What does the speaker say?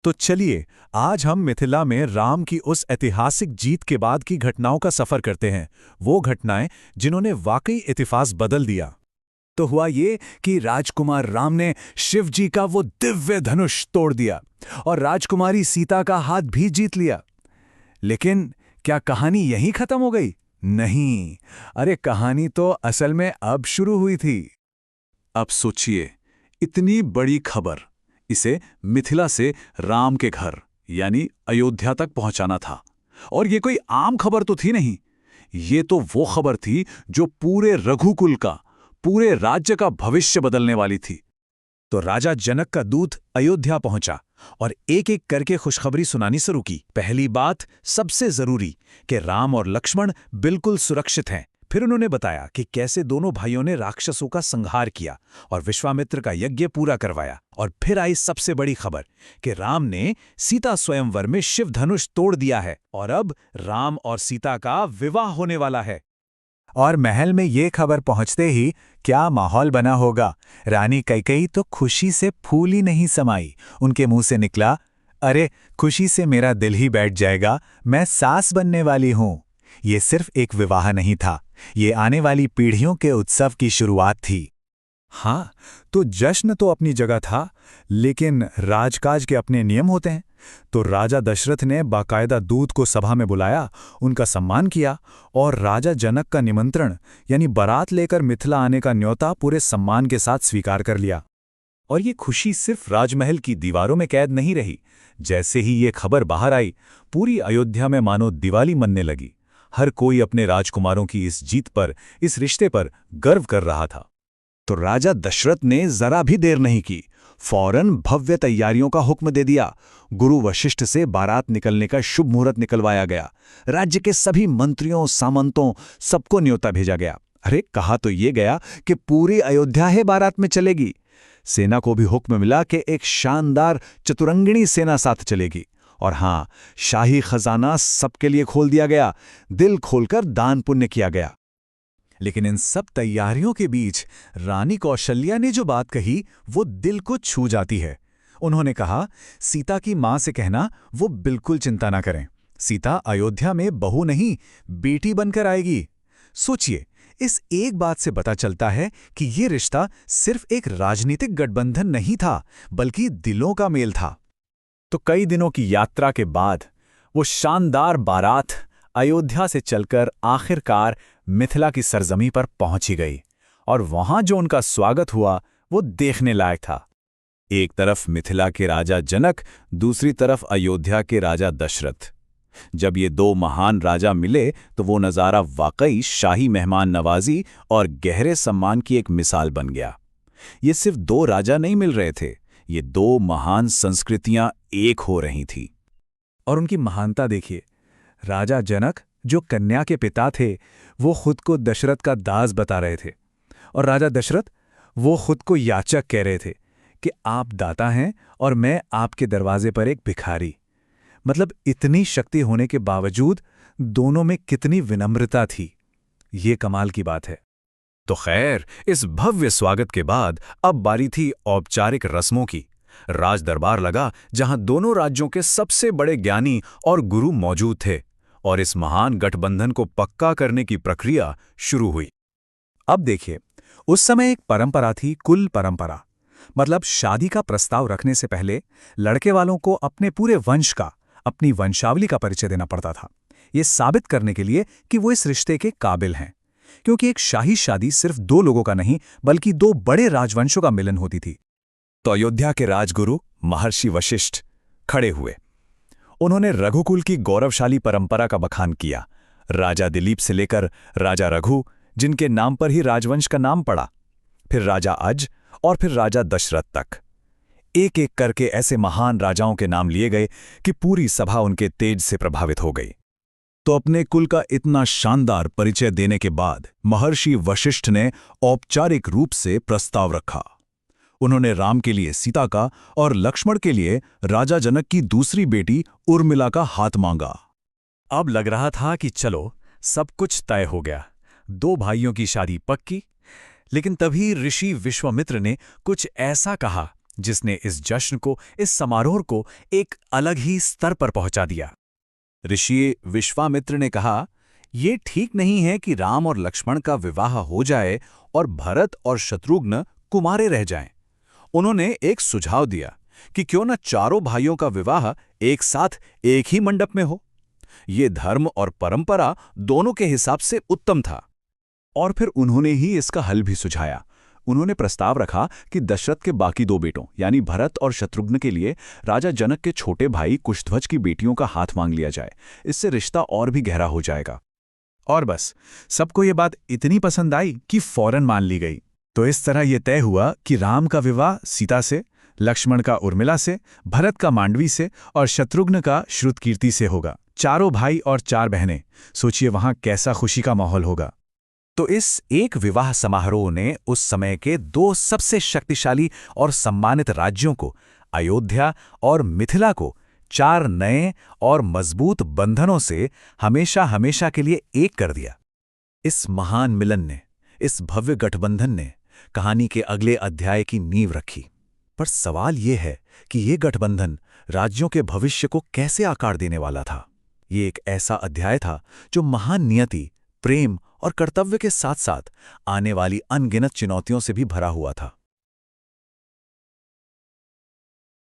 तो चलिए आज हम मिथिला में राम की उस ऐतिहासिक जीत के बाद की घटनाओं का सफर करते हैं। वो घटनाएं जिन्होंने वाकई इतिहास बदल दिया। तो हुआ ये कि राजकुमार राम ने शिव जी का वो दिव्य धनुष तोड़ दिया और राजकुमारी सीता का हाथ भी जीत लिया। लेकिन क्या कहानी यहीं खत्म हो गई? नहीं, अरे कहानी तो असल में अब शुरू हुई थी। अब सोचिए, इतनी बड़ी खबर, इसे मिथिला से राम के घर यानी अयोध्या तक पहुंचाना था। और ये कोई आम खबर तो थी नहीं, ये तो वो खबर थी जो पूरे रघुकुल का, पूरे राज्य का भविष्य बदलने वाली थी। तो राजा जनक का दूत अयोध्या पहुंचा और एक एक करके खुशखबरी सुनानी शुरू की। पहली बात, सबसे जरूरी, कि राम और लक्ष्मण बिल्कुल सुरक्षित हैं। फिर उन्होंने बताया कि कैसे दोनों भाइयों ने राक्षसों का संहार किया और विश्वामित्र का यज्ञ पूरा करवाया। और फिर आई सबसे बड़ी खबर कि राम ने सीता स्वयंवर में शिव धनुष तोड़ दिया है और अब राम और सीता का विवाह होने वाला है। और महल में ये खबर पहुंचते ही क्या माहौल बना होगा। रानी कैकेयी तो खुशी से फूल ही नहीं समाई। उनके मुंह से निकला, अरे खुशी से मेरा दिल ही बैठ जाएगा, मैं सास बनने वाली हूं। ये सिर्फ एक विवाह नहीं था, ये आने वाली पीढ़ियों के उत्सव की शुरुआत थी। हाँ, तो जश्न तो अपनी जगह था, लेकिन राजकाज के अपने नियम होते हैं। तो राजा दशरथ ने बाकायदा दूत को सभा में बुलाया, उनका सम्मान किया और राजा जनक का निमंत्रण यानी बारात लेकर मिथिला आने का न्योता पूरे सम्मान के साथ स्वीकार कर लिया। और ये खुशी सिर्फ राजमहल की दीवारों में कैद नहीं रही। जैसे ही ये खबर बाहर आई, पूरी अयोध्या में मानो दिवाली मनने लगी। हर कोई अपने राजकुमारों की इस जीत पर, इस रिश्ते पर गर्व कर रहा था। तो राजा दशरथ ने जरा भी देर नहीं की, फौरन भव्य तैयारियों का हुक्म दे दिया। गुरु वशिष्ठ से बारात निकलने का शुभ मुहूर्त निकलवाया गया। राज्य के सभी मंत्रियों, सामंतों, सबको न्योता भेजा गया। अरे कहा तो ये गया कि पूरी अयोध्या है बारात में चलेगी। सेना को भी हुक्म मिला कि एक शानदार चतुरंगिणी सेना साथ चलेगी। और हाँ, शाही खजाना सबके लिए खोल दिया गया, दिल खोलकर दान पुण्य किया गया। लेकिन इन सब तैयारियों के बीच रानी कौशल्या ने जो बात कही वो दिल को छू जाती है। उन्होंने कहा, सीता की मां से कहना वो बिल्कुल चिंता ना करें। सीता अयोध्या में बहू नहीं, बेटी बनकर आएगी। सोचिए, इस एक बात से पता चलता है कि ये रिश्ता सिर्फ एक राजनीतिक गठबंधन नहीं था, बल्कि दिलों का मेल था। तो कई दिनों की यात्रा के बाद वो शानदार बारात अयोध्या से चलकर आखिरकार मिथिला की सरजमी पर पहुंची गई। और वहां जो उनका स्वागत हुआ वो देखने लायक था। एक तरफ मिथिला के राजा जनक, दूसरी तरफ अयोध्या के राजा दशरथ। जब ये दो महान राजा मिले तो वो नज़ारा वाकई शाही मेहमान नवाजी और गहरे सम्मान की एक मिसाल बन गया। ये सिर्फ दो राजा नहीं मिल रहे थे, ये दो महान संस्कृतियां एक हो रही थीं। और उनकी महानता देखिए, राजा जनक जो कन्या के पिता थे वो खुद को दशरथ का दास बता रहे थे, और राजा दशरथ वो खुद को याचक कह रहे थे कि आप दाता हैं और मैं आपके दरवाजे पर एक भिखारी। मतलब इतनी शक्ति होने के बावजूद दोनों में कितनी विनम्रता थी, ये कमाल की बात है। तो खैर, इस भव्य स्वागत के बाद अब बारी थी औपचारिक रस्मों की। राज दरबार लगा जहां दोनों राज्यों के सबसे बड़े ज्ञानी और गुरु मौजूद थे, और इस महान गठबंधन को पक्का करने की प्रक्रिया शुरू हुई। अब देखिए, उस समय एक परंपरा थी, कुल परंपरा। मतलब शादी का प्रस्ताव रखने से पहले लड़के वालों को अपने पूरे वंश का, अपनी वंशावली का परिचय देना पड़ता था, ये साबित करने के लिए कि वो इस रिश्ते के काबिल हैं। क्योंकि एक शाही शादी सिर्फ दो लोगों का नहीं, बल्कि दो बड़े राजवंशों का मिलन होती थी। तो अयोध्या के राजगुरु महर्षि वशिष्ठ खड़े हुए। उन्होंने रघुकुल की गौरवशाली परंपरा का बखान किया। राजा दिलीप से लेकर राजा रघु, जिनके नाम पर ही राजवंश का नाम पड़ा, फिर राजा अज और फिर राजा दशरथ तक। एक एक करके ऐसे महान राजाओं के नाम लिए गए कि पूरी सभा उनके तेज से प्रभावित हो गई। तो अपने कुल का इतना शानदार परिचय देने के बाद महर्षि वशिष्ठ ने औपचारिक रूप से प्रस्ताव रखा। उन्होंने राम के लिए सीता का और लक्ष्मण के लिए राजा जनक की दूसरी बेटी उर्मिला का हाथ मांगा। अब लग रहा था कि चलो सब कुछ तय हो गया, दो भाइयों की शादी पक्की। लेकिन तभी ऋषि विश्वामित्र ने कुछ ऐसा कहा जिसने इस जश्न को, इस समारोह को एक अलग ही स्तर पर पहुंचा दिया। ऋषि विश्वामित्र ने कहा, ये ठीक नहीं है कि राम और लक्ष्मण का विवाह हो जाए और भरत और शत्रुघ्न कुंवारे रह जाएं। उन्होंने एक सुझाव दिया कि क्यों न चारों भाइयों का विवाह एक साथ एक ही मंडप में हो। ये धर्म और परंपरा दोनों के हिसाब से उत्तम था। और फिर उन्होंने ही इसका हल भी सुझाया। उन्होंने प्रस्ताव रखा कि दशरथ के बाकी 2 बेटों यानी भरत और शत्रुघ्न के लिए राजा जनक के छोटे भाई कुशध्वज की बेटियों का हाथ मांग लिया जाए। इससे रिश्ता और भी गहरा हो जाएगा। और बस सबको ये बात इतनी पसंद आई कि फौरन मान ली गई। तो इस तरह यह तय हुआ कि राम का विवाह सीता से, लक्ष्मण का उर्मिला से, भरत का मांडवी से और शत्रुघ्न का श्रुतकीर्ति से होगा। चारों भाई और 4 बहनें। सोचिए वहां कैसा खुशी का माहौल होगा। तो इस एक विवाह समारोह ने उस समय के 2 सबसे शक्तिशाली और सम्मानित राज्यों को, अयोध्या और मिथिला को, 4 नए और मजबूत बंधनों से हमेशा हमेशा के लिए एक कर दिया। इस महान मिलन ने, इस भव्य गठबंधन ने कहानी के अगले अध्याय की नींव रखी। पर सवाल ये है कि ये गठबंधन राज्यों के भविष्य को कैसे आकार देने वाला था। ये एक ऐसा अध्याय था जो महान नियति, प्रेम और कर्तव्य के साथ साथ आने वाली अनगिनत चुनौतियों से भी भरा हुआ था।